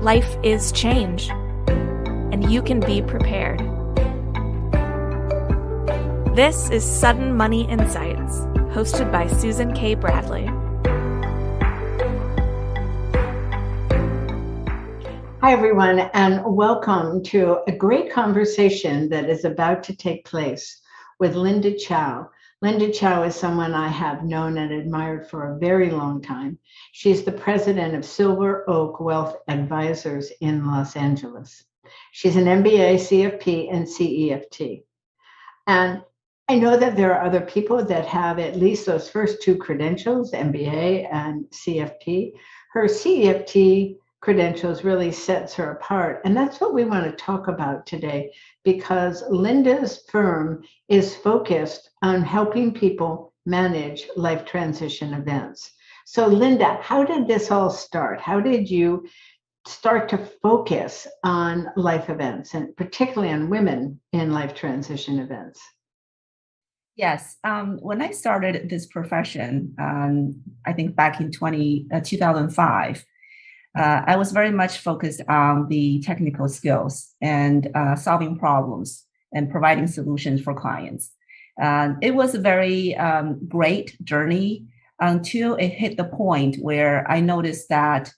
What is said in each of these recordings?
Life is change, and you can be prepared. This is Sudden Money Insights, hosted by Susan K. Bradley. Hi, everyone, and welcome to a great conversation that is about to take place with Linda Cao. Linda Cao is someone I have known and admired for a very long time. She's the president of Silver Oak Wealth Advisors in Los Angeles. She's an MBA, CFP, and CEFT. And I know that there are other people that have at least those first two credentials, MBA and CFP. Her CEFT credentials really sets her apart. And that's what we want to talk about today, because Linda's firm is focused on helping people manage life transition events. So Linda, how did this all start? How did you start to focus on life events, and particularly on women in life transition events? Yes. When I started this profession, I think back in 2005, I was very much focused on the technical skills and solving problems and providing solutions for clients. It was a very great journey until it hit the point where I noticed that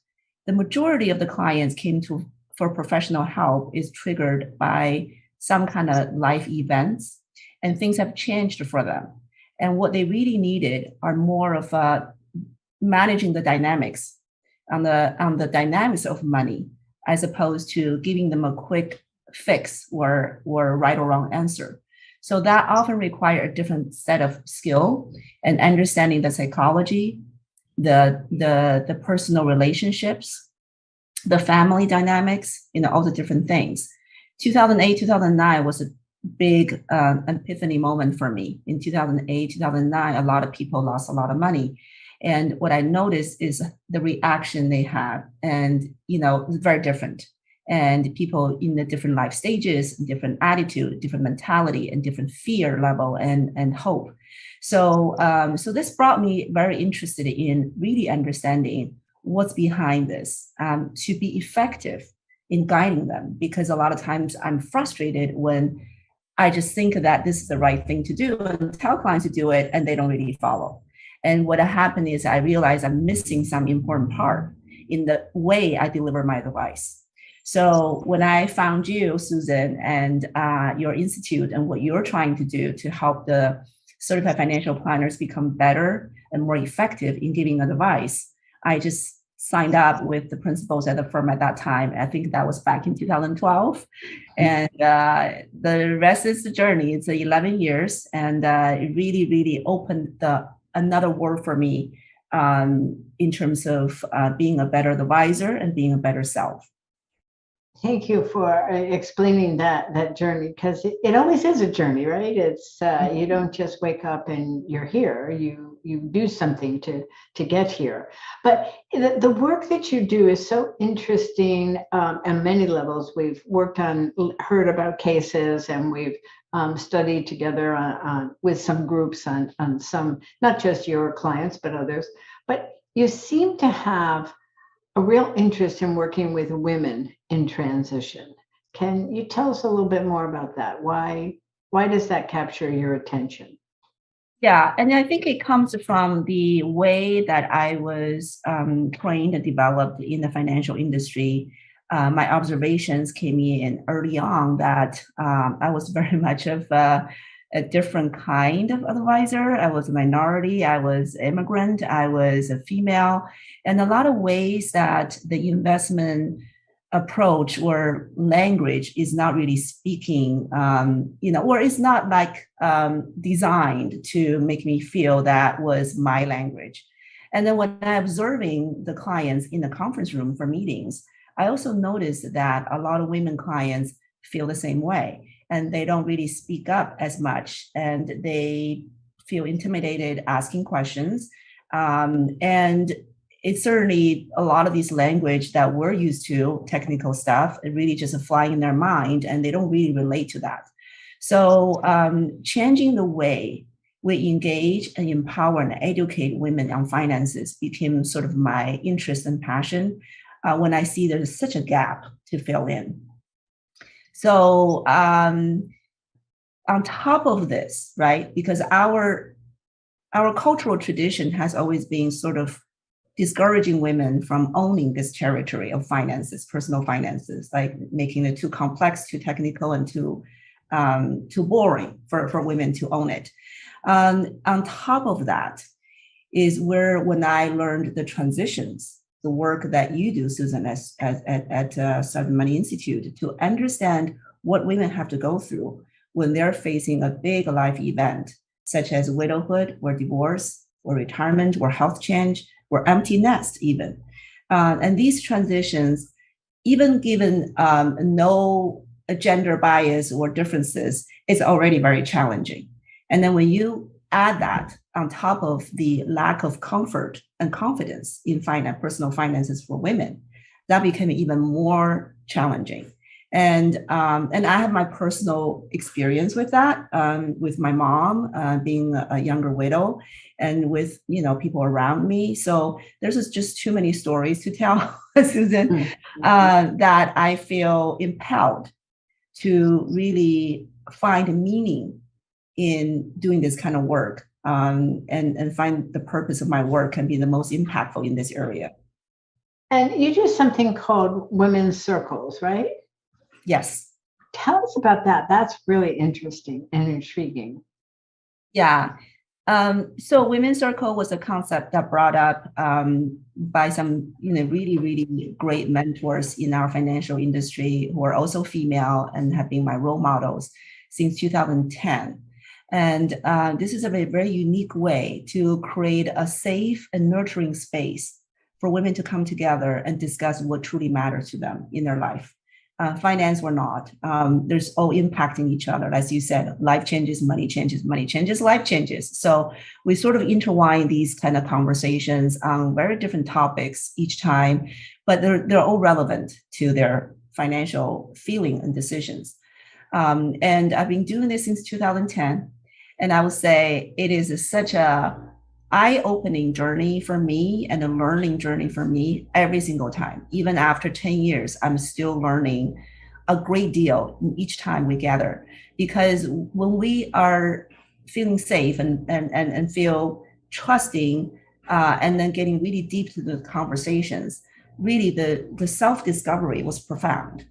the majority of the clients came for professional help is triggered by some kind of life events, and things have changed for them. And what they really needed are more of managing the dynamics on the dynamics of money, as opposed to giving them a quick fix or right or wrong answer. So that often requires a different set of skill and understanding the psychology, the personal relationships, the family dynamics, all the different things. 2008, 2009 was a big epiphany moment for me. In 2008, 2009, a lot of people lost a lot of money. And what I noticed is the reaction they have, and it's very different. And people in the different life stages, different attitude, different mentality, and different fear level and hope. So this brought me very interested in really understanding what's behind this to be effective in guiding them. Because a lot of times I'm frustrated when I just think that this is the right thing to do and tell clients to do it, and they don't really follow. And what happened is I realized I'm missing some important part in the way I deliver my advice. So when I found you, Susan, and your institute and what you're trying to do to help the certified financial planners become better and more effective in giving advice, I just signed up with the principals at the firm at that time. I think that was back in 2012. And the rest is the journey. It's 11 years. And it really, really opened another world for me in terms of being a better advisor and being a better self. Thank you for explaining that journey, because it always is a journey, right? It's you don't just wake up and you're here. You do something to get here. But the work that you do is so interesting on many levels. We've heard about cases, and we've studied together with some groups on some, not just your clients, but others. But you seem to have a real interest in working with women in transition. Can you tell us a little bit more about that? Why does that capture your attention? Yeah, and I think it comes from the way that I was trained and developed in the financial industry. My observations came in early on that I was very much of a different kind of advisor. I was a minority, I was immigrant, I was a female, and a lot of ways that the investment approach or language is not really speaking, or is not like designed to make me feel that was my language. And then when I'm observing the clients in the conference room for meetings, I also noticed that a lot of women clients feel the same way, and they don't really speak up as much, and they feel intimidated asking questions. And it's certainly a lot of these language that we're used to, technical stuff, it really just flying in their mind, and they don't really relate to that. So changing the way we engage and empower and educate women on finances became sort of my interest and passion. when I see there's such a gap to fill in. So on top of this, right, because our cultural tradition has always been sort of discouraging women from owning this territory of finances, personal finances, like making it too complex, too technical, and too boring for women to own it. On top of that is where, when I learned the transitions, the work that you do, Susan, at Sudden Money Institute, to understand what women have to go through when they're facing a big life event, such as widowhood or divorce or retirement or health change or empty nest even. And these transitions, even given no gender bias or differences, is already very challenging. And then when you add that on top of the lack of comfort and confidence in personal finances for women, that became even more challenging. And I have my personal experience with that, with my mom being a younger widow, and with people around me. So there's just too many stories to tell, Susan, that I feel impelled to really find meaning in doing this kind of work, and find the purpose of my work can be the most impactful in this area. And you do something called Women's Circles, right? Yes. Tell us about that. That's really interesting and intriguing. Yeah. So Women's Circle was a concept that brought up by some really, really great mentors in our financial industry who are also female and have been my role models since 2010. And this is a very unique way to create a safe and nurturing space for women to come together and discuss what truly matters to them in their life. Finance or not, there's all impacting each other. As you said, life changes, money changes, life changes. So we sort of intertwine these kind of conversations on very different topics each time, but they're all relevant to their financial feeling and decisions. And I've been doing this since 2010. And I would say it is such a eye-opening journey for me and a learning journey for me every single time. Even after 10 years, I'm still learning a great deal each time we gather. Because when we are feeling safe and feel trusting, and then getting really deep to the conversations, really the self-discovery was profound.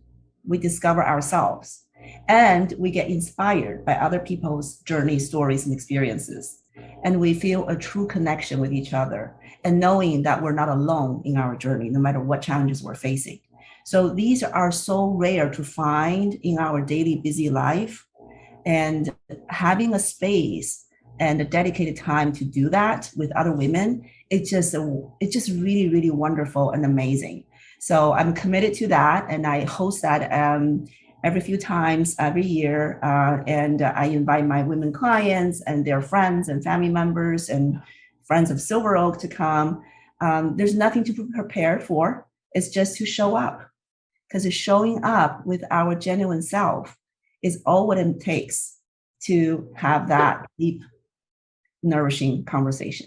We discover ourselves and we get inspired by other people's journey, stories, and experiences. And we feel a true connection with each other, and knowing that we're not alone in our journey, no matter what challenges we're facing. So these are so rare to find in our daily busy life, and having a space and a dedicated time to do that with other women, it's just really, really wonderful and amazing. So I'm committed to that, and I host that every few times every year. And I invite my women clients and their friends and family members and friends of Silver Oak to come. There's nothing to be prepared for. It's just to show up, because showing up with our genuine self is all what it takes to have that deep, nourishing conversation.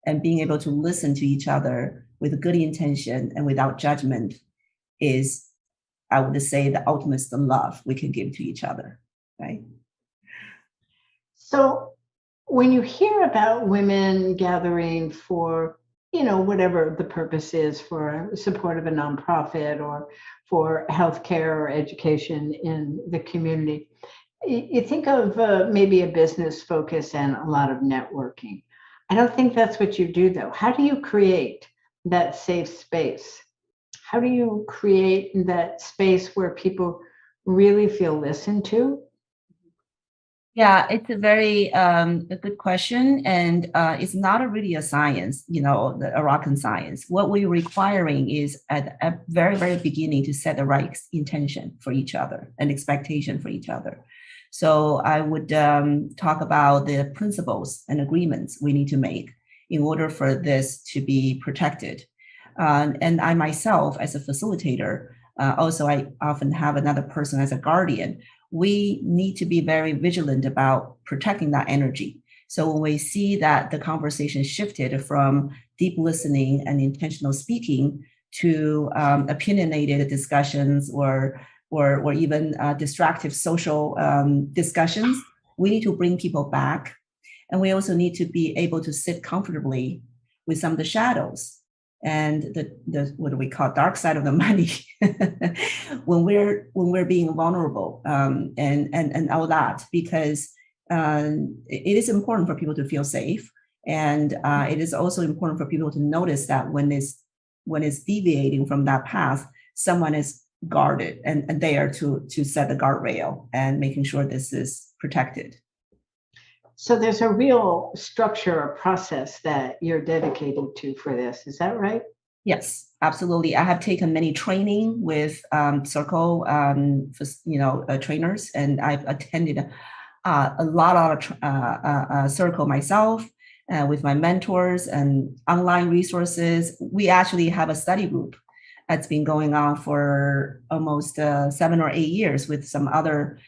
And being able to listen to each other with good intention and without judgment is, I would say, the ultimate love we can give to each other, right? So when you hear about women gathering for, whatever the purpose is, for support of a nonprofit or for healthcare or education in the community, you think of maybe a business focus and a lot of networking. I don't think that's what you do, though. How do you create that safe space? How do you create that space where people really feel listened to? Yeah, it's a very a good question. And it's not really a science, a rocket science. What we're requiring is at a very, very beginning to set the right intention for each other and expectation for each other. So I would talk about the principles and agreements we need to make in order for this to be protected. And I myself, as a facilitator, also I often have another person as a guardian. We need to be very vigilant about protecting that energy. So when we see that the conversation shifted from deep listening and intentional speaking to opinionated discussions or even distractive social discussions. We need to bring people back. And we also need to be able to sit comfortably with some of the shadows and the what do we call dark side of the money when we're being vulnerable and all that, because it is important for people to feel safe. And it is also important for people to notice that when it's deviating from that path, someone is guarded and there to set the guardrail and making sure this is protected. So there's a real structure or process that you're dedicated to for this. Is that right? Yes, absolutely. I have taken many training with circle, trainers, and I've attended a lot of circle myself with my mentors and online resources. We actually have a study group that's been going on for almost 7 or 8 years with some other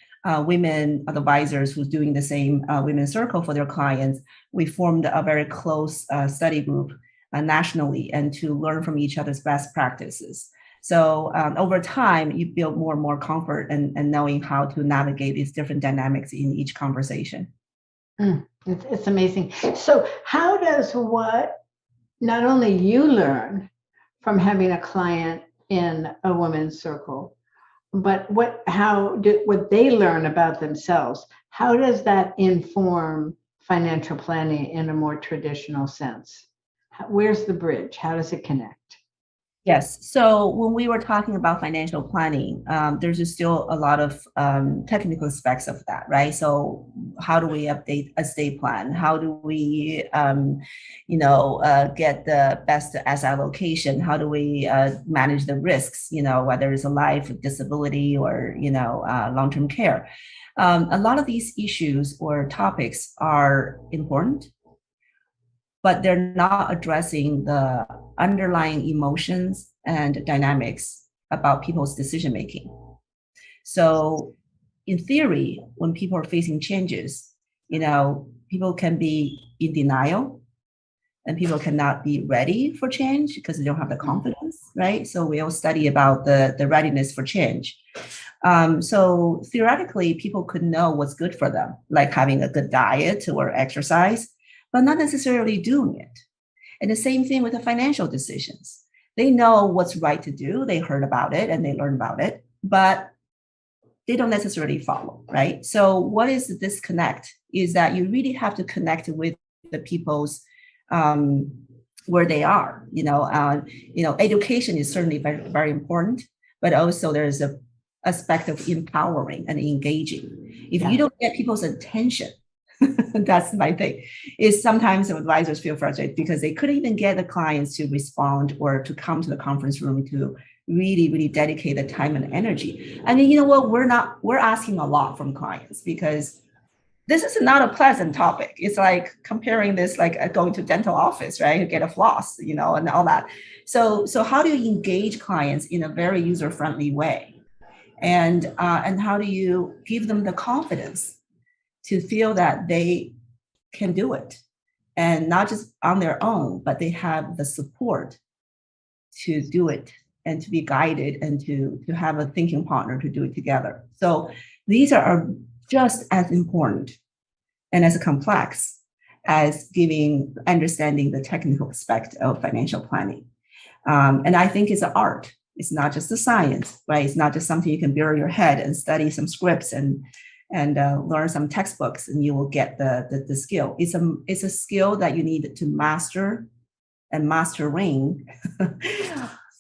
women advisors who's doing the same women's circle for their clients. We formed a very close study group nationally and to learn from each other's best practices. So over time, you build more and more comfort and knowing how to navigate these different dynamics in each conversation. It's amazing. So how does what not only you learn from having a client in a women's circle, but what they learn about themselves, how does that inform financial planning in a more traditional sense? Where's the bridge? How does it connect? Yes. So when we were talking about financial planning, there's just still a lot of technical aspects of that, right? So how do we update a estate plan? How do we, get the best asset allocation? How do we manage the risks? Whether it's a life, disability, or long-term care. A lot of these issues or topics are important, but they're not addressing the underlying emotions and dynamics about people's decision making. So in theory, when people are facing changes, people can be in denial and people cannot be ready for change because they don't have the confidence, right? So we all study about the readiness for change. So theoretically, people could know what's good for them, like having a good diet or exercise, but not necessarily doing it. And the same thing with the financial decisions. They know what's right to do. They heard about it and they learn about it, but they don't necessarily follow, right? So what is the disconnect is that you really have to connect with the people's where they are. Education is certainly very, very important, but also there's a aspect of empowering and engaging. If you don't get people's attention, that's my thing, is sometimes advisors feel frustrated because they couldn't even get the clients to respond or to come to the conference room to really, really dedicate the time and energy. I mean, you know what, we're asking a lot from clients because this is not a pleasant topic. It's like comparing this like going to dental office, right? To get a floss, and all that. So how do you engage clients in a very user-friendly way? And how do you give them the confidence to feel that they can do it, and not just on their own, but they have the support to do it and to be guided and to have a thinking partner to do it together. So these are just as important and as complex as understanding the technical aspect of financial planning. And I think it's an art. It's not just a science, right? It's not just something you can bury your head and study some scripts and learn some textbooks and you will get the skill. It's a skill that you need to master and mastering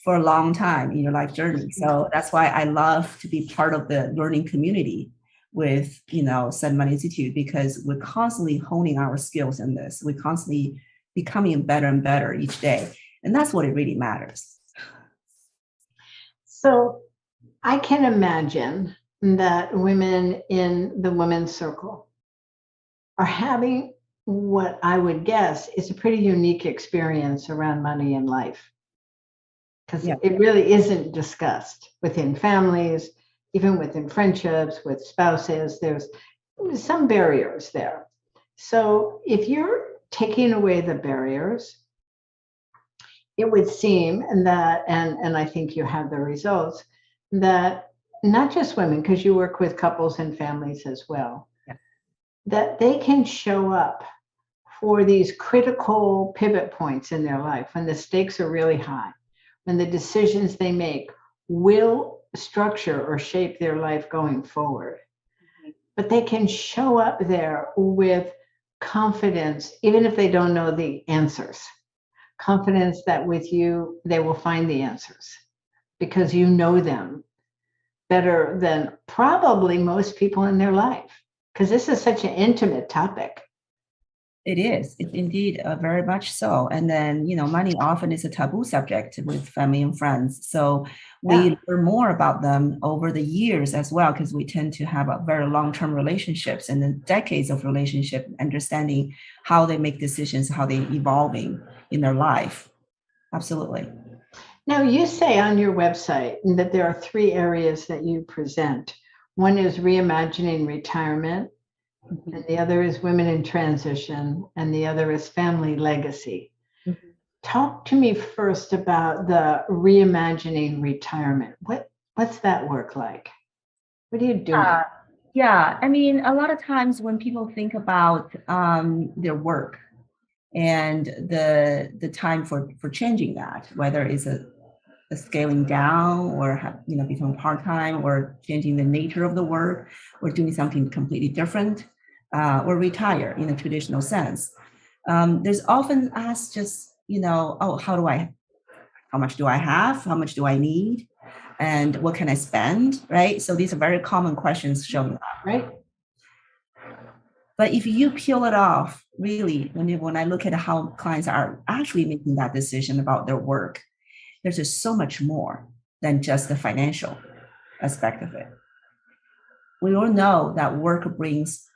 for a long time in your life journey. So that's why I love to be part of the learning community with Sun Money Institute, because we're constantly honing our skills in this. We're constantly becoming better and better each day, and that's what it really matters. So I can imagine that women in the women's circle are having what I would guess is a pretty unique experience around money in life, because it really isn't discussed within families, even within friendships, with spouses. There's some barriers there. So if you're taking away the barriers it would seem that, and I think you have the results, that not just women, because you work with couples and families as well, Yeah. that they can show up for these critical pivot points in their life when the stakes are really high, when the decisions they make will structure or shape their life going forward. But they can show up there with confidence, even if they don't know the answers. Confidence that with you, they will find the answers because you know them better than probably most people in their life. Because this is such an intimate topic. It is. It's indeed very much so. And then, money often is a taboo subject with family and friends. So we learn more about them over the years as well, because we tend to have a very long-term relationships and then decades of relationship, understanding how they make decisions, how they're evolving in their life. Absolutely. Now, you say on your website that there are three areas that you present. One is reimagining retirement, and the other is women in transition, and the other is family legacy. Mm-hmm. Talk to me first about the reimagining retirement. What's that work like? What are you doing? Yeah, I mean, a lot of times when people think about their work and the time for changing that, whether it's a scaling down or become part-time or changing the nature of the work or doing something completely different or retire in a traditional sense. There's often asked just, oh, how much do I have? How much do I need? And what can I spend, right? So these are very common questions showing up. Right. But if you peel it off, really, when I look at how clients are actually making that decision about their work, there's just so much more than just the financial aspect of it. We all know that work brings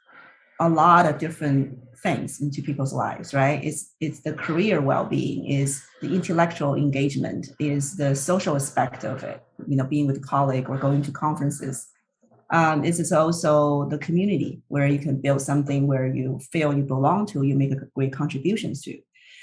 a lot of different things into people's lives, right? It's the career well-being, is the intellectual engagement, is the social aspect of it, being with a colleague or going to conferences. This is also the community where you can build something where you feel you belong to, you make great contributions to.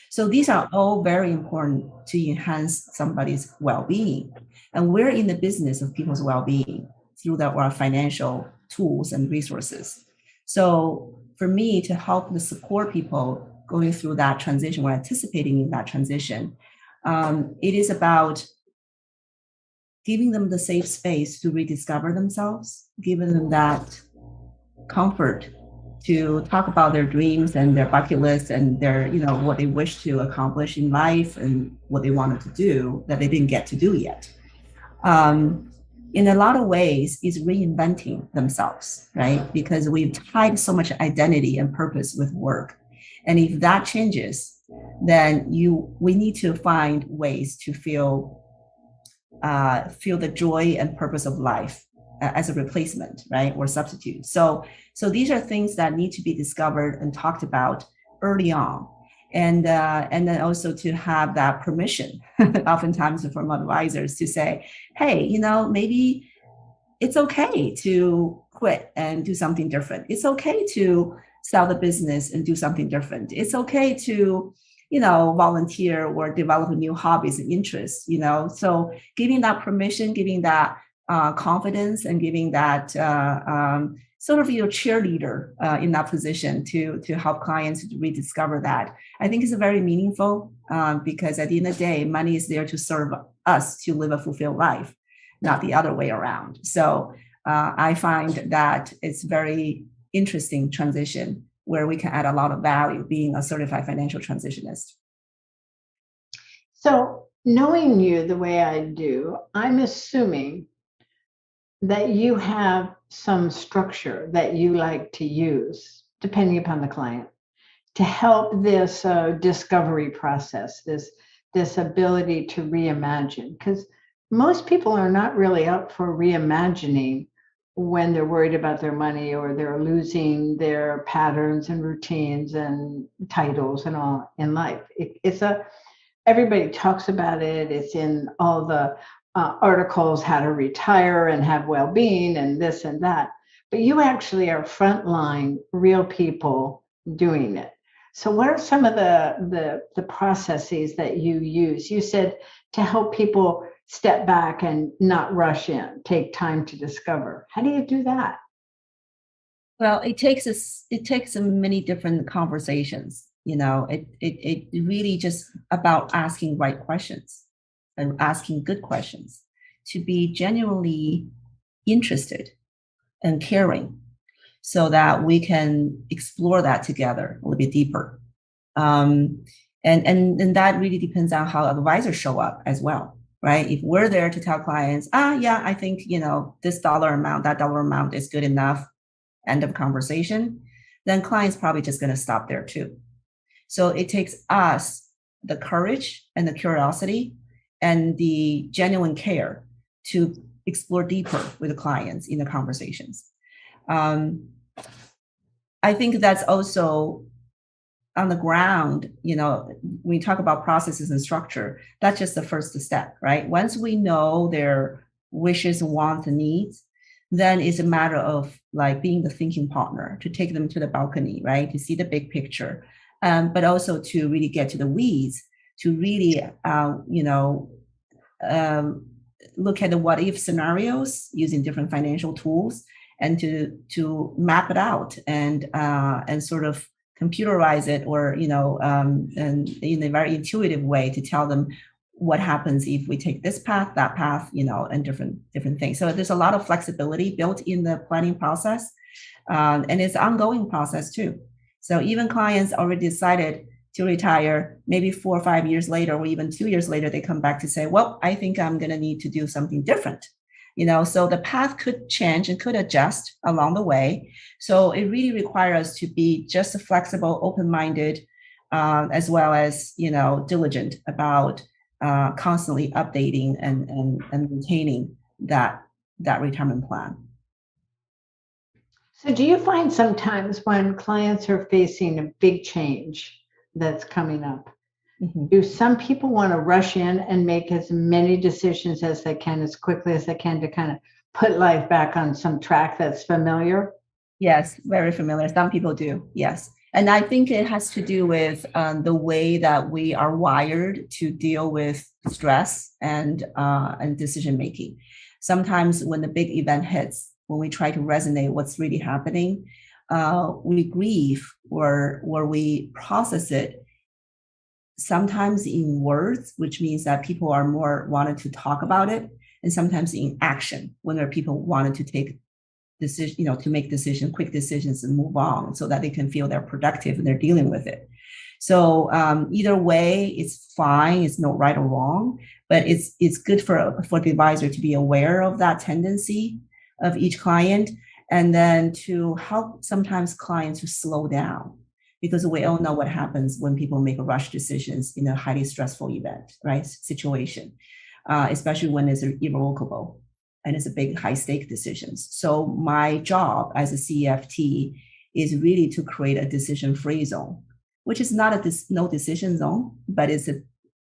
So these are all very important to enhance somebody's well-being. And we're in the business of people's well-being through our financial tools and resources. So for me to help to support people going through that transition or anticipating in that transition, it is about giving them the safe space to rediscover themselves, giving them that comfort to talk about their dreams and their bucket list and their, what they wish to accomplish in life and what they wanted to do that they didn't get to do yet. In a lot of ways, is reinventing themselves, right? Because we've tied so much identity and purpose with work. And if that changes, then we need to find ways to feel the joy and purpose of life as a replacement, right, or substitute. So these are things that need to be discovered and talked about early on, and then also to have that permission, oftentimes from advisors, to say, hey, maybe it's okay to quit and do something different. It's okay to sell the business and do something different. It's okay to volunteer or develop new hobbies and interests, so giving that permission, giving that confidence, and giving that sort of your cheerleader in that position to help clients rediscover that, I think is very meaningful, because at the end of the day, money is there to serve us to live a fulfilled life, not the other way around. So I find that it's very interesting transition where we can add a lot of value being a certified financial transitionist. So knowing you the way I do, I'm assuming that you have some structure that you like to use, depending upon the client, to help this discovery process, this ability to reimagine. Because most people are not really up for reimagining when they're worried about their money or they're losing their patterns and routines and titles and all in life. Everybody talks about it. It's in all the articles, how to retire and have well-being and this and that. But you actually are frontline real people doing it. So what are some of the processes that you use? You said to help people step back and not rush in, take time to discover. How do you do that? Well, it takes many different conversations. It really just about asking right questions and asking good questions to be genuinely interested and caring so that we can explore that together a little bit deeper. Um, and that really depends on how advisors show up as well, right? If we're there to tell clients, yeah, I think, this dollar amount, that dollar amount is good enough, end of conversation, then clients probably just going to stop there too. So it takes us the courage and the curiosity and the genuine care to explore deeper with the clients in the conversations. Um, I think that's also on the ground, when we talk about processes and structure, that's just the first step, right? Once we know their wishes, wants, and needs, then it's a matter of like being the thinking partner to take them to the balcony, right? To see the big picture, but also to really get to the weeds, to really, look at the what if scenarios using different financial tools and to map it out and sort of computerize it or and in a very intuitive way to tell them what happens if we take this path, that path, and different things. So there's a lot of flexibility built in the planning process, and it's an ongoing process too. So even clients already decided to retire, maybe 4 or 5 years later, or even 2 years later, they come back to say, well, I think I'm going to need to do something different. So the path could change and could adjust along the way. So it really requires us to be just flexible, open-minded, as well as, diligent about constantly updating and maintaining that retirement plan. So do you find sometimes when clients are facing a big change that's coming up, Mhm. do some people want to rush in and make as many decisions as they can, as quickly as they can, to kind of put life back on some track that's familiar? Yes, very familiar. Some people do. Yes. And I think it has to do with the way that we are wired to deal with stress and decision making. Sometimes when the big event hits, when we try to resonate what's really happening, we grieve or we process it sometimes in words, which means that people are more wanted to talk about it, and sometimes in action when there are people wanted to take decision, to make decisions, quick decisions and move on so that they can feel they're productive and they're dealing with it. So either way, it's fine. It's not right or wrong, but it's good for the advisor to be aware of that tendency of each client, and then to help sometimes clients to slow down, because we all know what happens when people make rush decisions in a highly stressful event, right? Situation, especially when it's irrevocable and it's a big high stake decisions. So my job as a CFT is really to create a decision free zone, which is not no decision zone, but it's a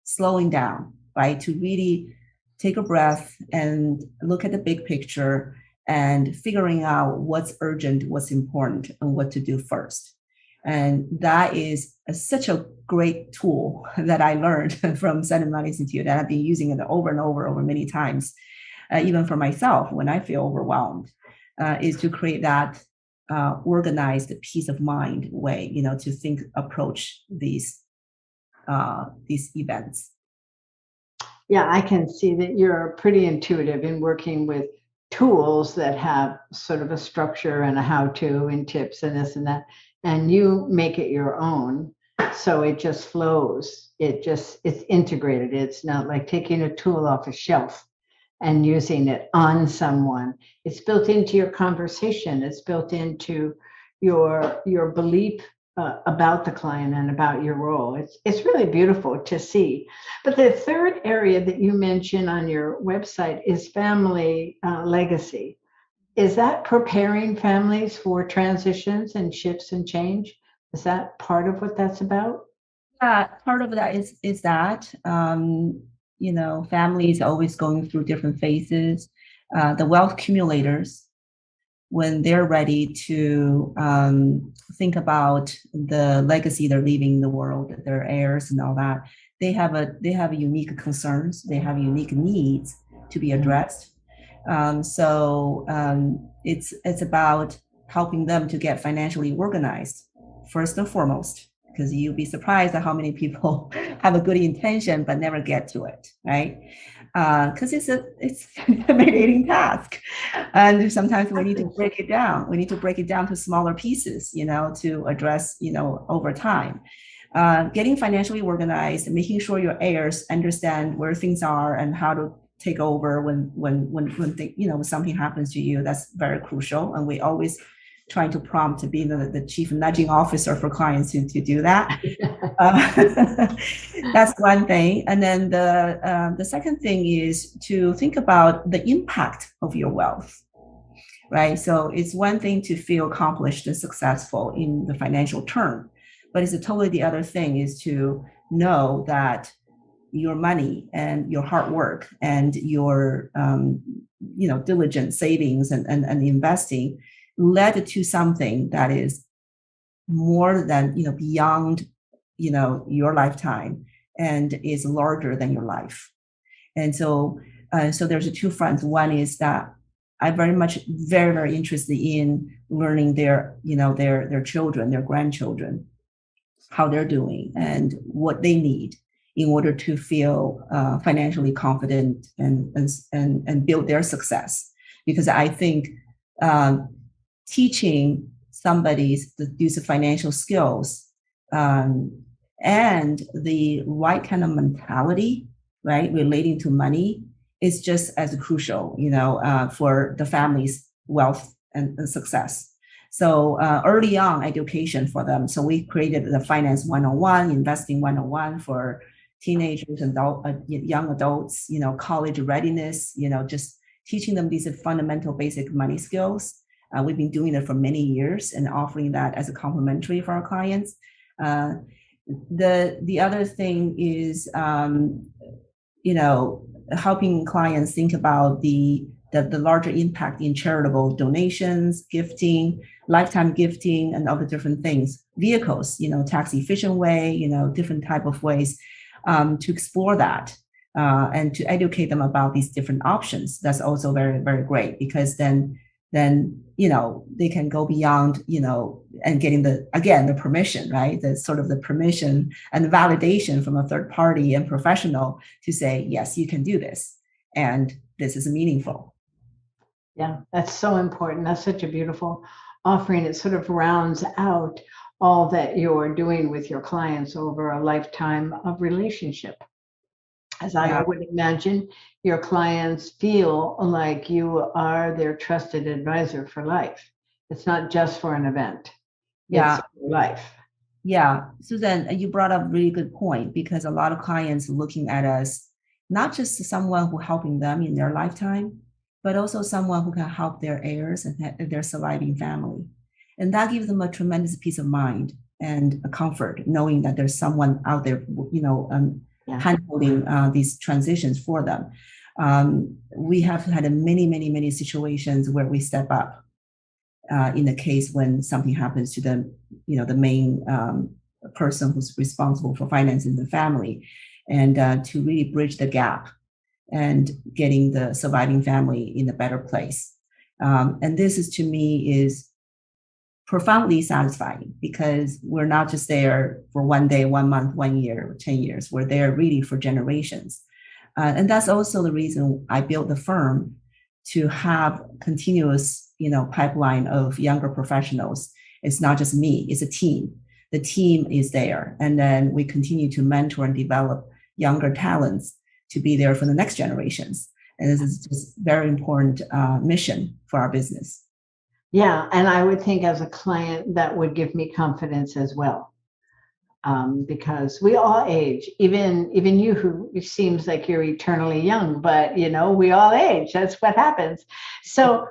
slowing down, right? To really take a breath and look at the big picture and figuring out what's urgent, what's important, and what to do first. And that is such a great tool that I learned from Sun Money Institute, and I've been using it over and over many times, even for myself when I feel overwhelmed, is to create that organized peace of mind way, to approach these events. Yeah, I can see that you're pretty intuitive in working with tools that have sort of a structure and a how-to and tips and this and that, and you make it your own. So it just flows. It's integrated. It's not like taking a tool off a shelf and using it on someone. It's built into your conversation. It's built into your belief about the client and about your role. It's really beautiful to see. But the third area that you mention on your website is family legacy. Is that preparing families for transitions and shifts and change? Is that part of what that's about? Part of that is that families always going through different phases. The wealth accumulators when they're ready to think about the legacy they're leaving in the world, their heirs and all that, they have unique concerns, they have unique needs to be addressed. It's about helping them to get financially organized first and foremost, because you'd be surprised at how many people have a good intention but never get to it, right? Because it's an intimidating task, and sometimes we need to break it down. We need to break it down to smaller pieces, to address, over time. Getting financially organized, making sure your heirs understand where things are and how to take over when something happens to you. That's very crucial, and we always trying to prompt to be the chief nudging officer for clients to do that. That's one thing. And then the second thing is to think about the impact of your wealth, right? So it's one thing to feel accomplished and successful in the financial term, but it's a totally the other thing is to know that your money and your hard work and your diligent savings and investing led to something that is more than beyond your lifetime and is larger than your life. And so there's two fronts. One is that I'm very, very interested in learning their children, their grandchildren, how they're doing and what they need in order to feel financially confident and build their success. Because I think teaching somebody these financial skills and the right kind of mentality, right, relating to money is just as crucial, for the family's wealth and success. So early on education for them. So we created the Finance 101, Investing 101 for teenagers and young adults, college readiness, just teaching them these fundamental basic money skills. We've been doing it for many years and offering that as a complimentary for our clients. The other thing is, helping clients think about the larger impact in charitable donations, gifting, lifetime gifting, and other different things, vehicles, tax efficient way, different type of ways to explore that and to educate them about these different options. That's also very, very great, because then they can go beyond, and getting the permission, right? The sort of the permission and validation from a third party and professional to say, yes, you can do this. And this is meaningful. Yeah, that's so important. That's such a beautiful offering. It sort of rounds out all that you're doing with your clients over a lifetime of relationship. As I would imagine, your clients feel like you are their trusted advisor for life. It's not just for an event. It's for life. Yeah, Susan, you brought up a really good point, because a lot of clients looking at us, not just someone who helping them in their lifetime, but also someone who can help their heirs and their surviving family. And that gives them a tremendous peace of mind and a comfort, knowing that there's someone out there, handholding these transitions for them. We have had many situations where we step up in the case when something happens to the main person who's responsible for financing the family, and to really bridge the gap and getting the surviving family in a better place. And this is, to me, is profoundly satisfying, because we're not just there for 1 day, 1 month, 1 year, or 10 years. We're there really for generations. And that's also the reason I built the firm, to have continuous, pipeline of younger professionals. It's not just me, it's a team. The team is there. And then we continue to mentor and develop younger talents to be there for the next generations. And this is just very important mission for our business. Yeah, and I would think as a client that would give me confidence as well, because we all age. Even you, who seems like you're eternally young, but we all age. That's what happens. So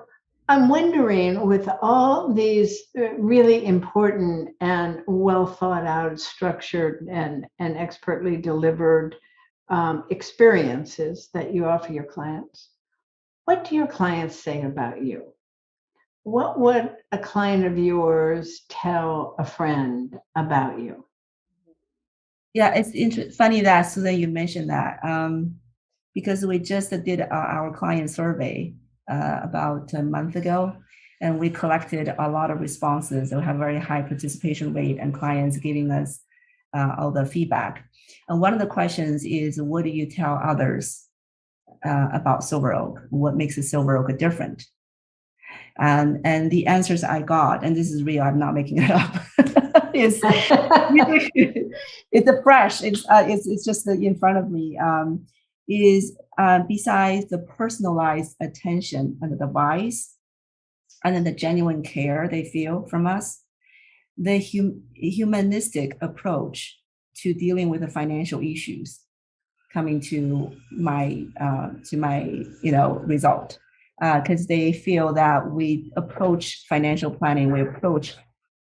I'm wondering, with all these really important and well thought out, structured and expertly delivered experiences that you offer your clients, what do your clients say about you? What would a client of yours tell a friend about you? Yeah, it's funny that Susan, you mentioned that because we just did our client survey about a month ago, and we collected a lot of responses. We have a very high participation rate, and clients giving us all the feedback. And one of the questions is, what do you tell others about Silver Oak? What makes a Silver Oak different? And the answers I got, and this is real, I'm not making it up, is it's a fresh, it's just in front of me, is besides the personalized attention and advice, and then the genuine care they feel from us, the humanistic approach to dealing with the financial issues coming to my result, because they feel that we approach financial planning, we approach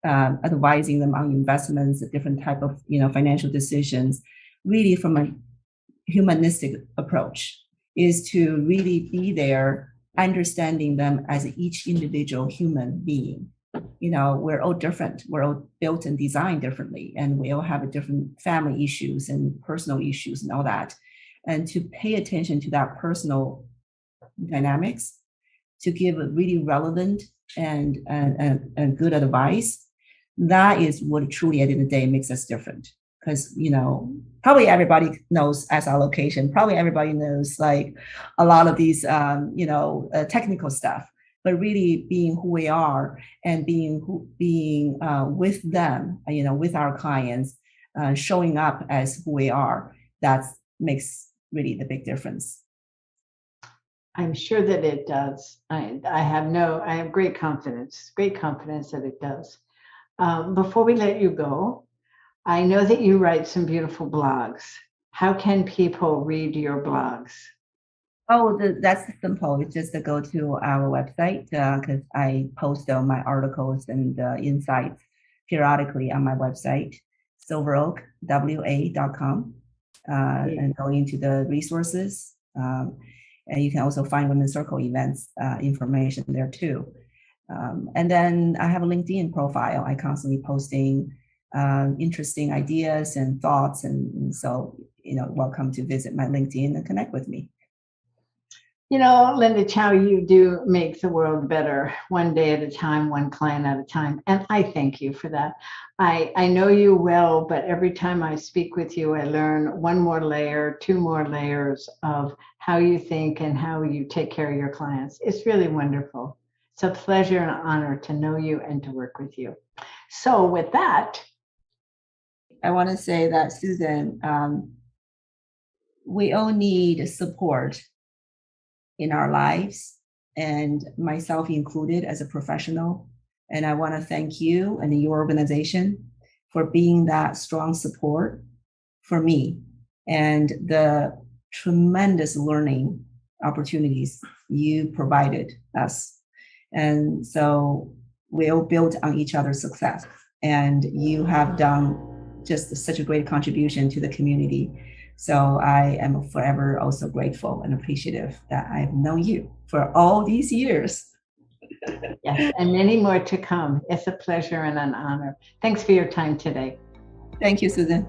advising them on investments, different type of financial decisions, really from a humanistic approach, is to really be there, understanding them as each individual human being. We're all different. We're all built and designed differently, and we all have different family issues and personal issues and all that. And to pay attention to that personal dynamics, to give a really relevant and good advice, that is what truly at the end of the day makes us different. Because probably everybody knows asset allocation, probably everybody knows like a lot of these technical stuff, but really being who we are and being with them, with our clients, showing up as who we are, that makes really the big difference. I'm sure that it does. I have great confidence that it does. Before we let you go, I know that you write some beautiful blogs. How can people read your blogs? Oh, that's simple. It's just to go to our website, because I post my articles and insights periodically on my website, silveroakwa.com, and go into the resources. And you can also find Women's Circle events information there too. And then I have a LinkedIn profile. I constantly posting interesting ideas and thoughts. And so, welcome to visit my LinkedIn and connect with me. Linda Cao, you do make the world better one day at a time, one client at a time. And I thank you for that. I know you well, but every time I speak with you, I learn one more layer, two more layers of how you think and how you take care of your clients. It's really wonderful. It's a pleasure and an honor to know you and to work with you. So with that, I want to say that, Susan, we all need support in our lives, and myself included as a professional. And I want to thank you and your organization for being that strong support for me and the tremendous learning opportunities you provided us. And so we all built on each other's success. And you have done just such a great contribution to the community. So I am forever also grateful and appreciative that I've known you for all these years. Yes, and many more to come. It's a pleasure and an honor. Thanks for your time today. Thank you, Susan.